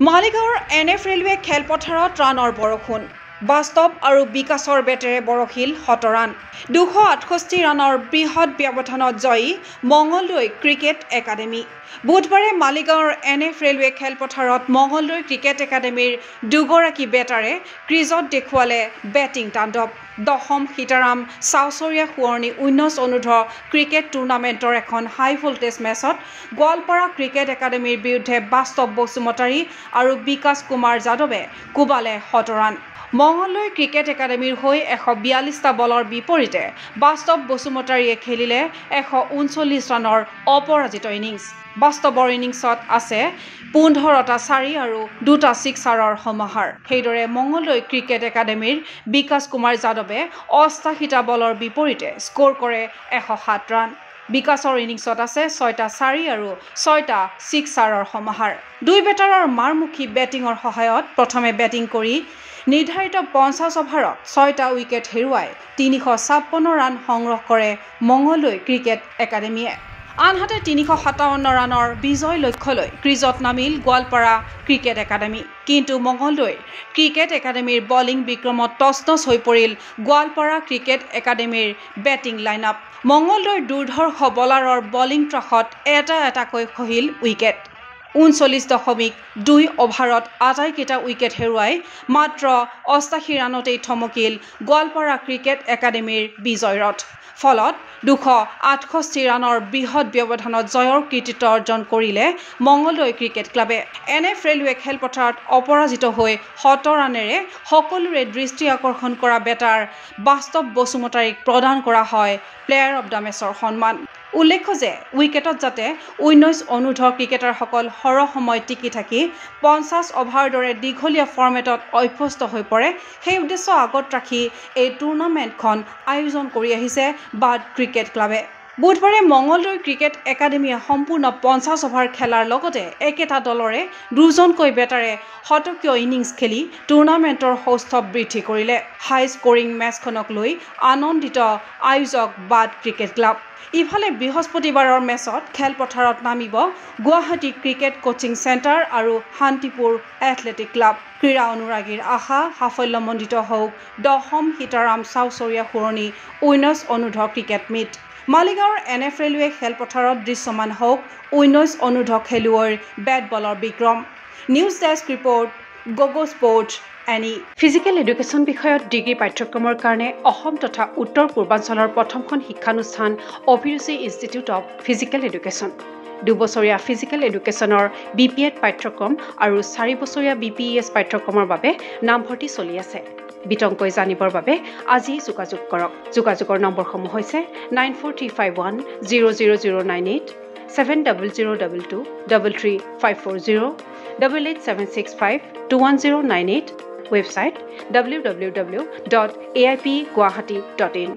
মালিগাঁৱৰ NF railway খেলপথাৰত ৰাণৰ বৰষুণ বাস্তৱ আৰু বিকাশৰ বেটেৰে বৰশিল ১৭ ৰান ২৬৮ ৰানৰ বৃহৎ ব্যৱধানত জয়ী মঙলদৈ ক্ৰিকেট একাডেমী বুধবাৰে মালিগাঁৱৰ NF ৰেলৱে খেলপথাৰত মঙলদৈ ক্ৰিকেট একাডেমীৰ দুগৰাকী বেটাৰে ক্ৰিজত দেখুৱালে বেটিং তাণ্ডৱ দশম সীতাৰাম চাউচৰীয়া সোঁৱৰণী ১৯ অনুৰ্ধ ক্ৰিকেট টুৰ্ণামেণ্টৰ এখন হাই ভোল্টেজ মেচত গোৱালপাৰা ক্ৰিকেট একাডেমীৰ বিৰুদ্ধে বাস্তৱ বসুমতাৰী আৰু বিকাশ কুমাৰ যাদৱে কোবালে ১৭ ৰান মঙলদৈ ক্ৰিকেট একাডেমীৰ হৈ ১৪২টা বলৰ বিপৰীতে বাস্তৱ বসুমতাৰীয়ে খেলিলে ১৩৯ ৰানৰ অপৰাজিত ইনিংছ বাস্তৱৰ ইনিংছত আছে ১৫টা ৪ আৰু ২টা ছিক্সাৰৰ সমাহাৰ সেইদৰে মঙলদৈ ক্ৰিকেট একাডেমীৰ বিকাশ কুমাৰ যাদৱে ৮৮টা বলৰ বিপৰীতে স্ক'ৰ কৰে ১০৭ ৰান বিকাশৰ ইনিংছত আছে ৬টা ৪ আৰু ৬টা ছিক্সাৰৰ সমাহাৰ দুই বেটাৰৰ মাৰমুখী বেটিঙৰ সহায়ত প্ৰথমে বেটিং কৰি নিৰ্ধাৰিত ৫০ অভাৰত ৬টা উইকেট হেৰুৱাই ৩৫৬ ৰান সংগ্ৰহ কৰে মঙলদৈ ক্ৰিকেট একাডেমীয়ে আনহাতে ৩৫৭ ৰানৰ বিজয় লক্ষ্যলৈ ক্ৰিজত নামিল গোৱালপাৰা ক্ৰিকেট একাডেমী কিন্তু মঙলদৈ ক্ৰিকেট একাডেমীৰ বলিং বিক্ৰমত তছনছ হৈ পৰিল গোৱালপাৰা ক্ৰিকেট একাডেমীৰ বেটিং লাইনআপ মঙলদৈৰ দুৰ্ধৰ্ষ বলাৰৰ বলিং ত্ৰাসত এটাকৈ খহিল উইকেট ৩৯.২ অভাৰত আটাইকেইটা উইকেট হেৰুৱাই মাত্ৰ ৮৮ ৰানতেই থমকিল গোৱালপাৰা ক্ৰিকেট একাডেমীৰ বিজয় ৰথ ফলত ২৬৮ ৰানৰ বৃহৎ ব্যৱধানত জয়ৰ কৃতিত্ব অৰ্জন কৰিলে মঙলদৈ ক্ৰিকেট ক্লাবে NF ৰেলৱে খেলপথাৰত অপৰাজিত হৈ ১৭ ৰানেৰে সকলোৰে দৃষ্টি আকৰ্ষণ কৰা বেটাৰ বাস্তৱ বসুমতাৰীক প্ৰদান কৰা হয় প্লেয়াৰ অব দ্য মেচৰ সন্মান উল্লেখ্য যে উইকেটত যাতে ১৯ অনুৰ্ধ ক্ৰিকেটাৰসকল সৰহ সময় টিকি থাকি ৫০ অভাৰৰ দৰে দীঘলীয়া ফৰ্মেটত অভ্যস্ত হৈ পৰে সেই উদ্দেশ্য আগত ৰাখি এই টুৰ্ণামেণ্টখন আয়োজন কৰি আহিছে বাদ ক্ৰিকেট ক্লাবে বুধবাৰে মঙলদৈ ক্ৰিকেট একাডেমীয়ে সম্পূৰ্ণ ৫০ অভাৰ খেলাৰ লগতে একেটা দলৰে দুজনকৈ বেটাৰে শতকীয় ইনিংছ খেলি টুৰ্ণামেণ্টৰ সৌষ্ঠৱ বৃদ্ধি কৰিলে হাই স্কৰিং মেচখনক লৈ আনন্দিত আয়োজক বাদ ক্ৰিকেট ক্লাব ইফালে বৃহস্পতিবাৰৰ মেচত খেলপথাৰত নামিব গুৱাহাটী ক্ৰিকেট কোচিং চেণ্টাৰ আৰু শান্তিপুৰ এথলেটিক ক্লাব ক্ৰীড়া অনুৰাগীৰ আশা সাফল্যমণ্ডিত হওক দশম সীতাৰাম চাউচৰীয়া সোঁৱৰণী ১৯ অনুৰ্ধ ক্ৰিকেট মিট মালিগাঁৱৰ NF ৰেলৱে খেলপথাৰত দৃশ্যমান হওক ১৯ অনুৰ্ধ খেলুৱৈৰ বেট বলৰ বিক্ৰম নিউজ ডেস্ক ৰিপৰ্ট গগো স্পৰ্টছ ফিজিকেল এডুকেশ্যন বিষয়ত ডিগ্ৰী পাঠ্যক্ৰমৰ কাৰণে অসম তথা উত্তৰ পূৰ্বাঞ্চলৰ প্ৰথমখন শিক্ষানুষ্ঠান Abhiruchi institute of physical education ২ বছৰীয়া ফিজিকেল এডুকেশ্যনৰ BPEd পাঠ্যক্ৰম আৰু 4 বছৰীয়া BPES পাঠ্যক্ৰমৰ বাবে নামভৰ্তি চলি আছে বিতংকৈ জানিবৰ বাবে আজি যোগাযোগ কৰক যোগাযোগৰ নম্বৰসমূহ হৈছে 9435100098 7002233540 88765210988 website www.aipguwahati.in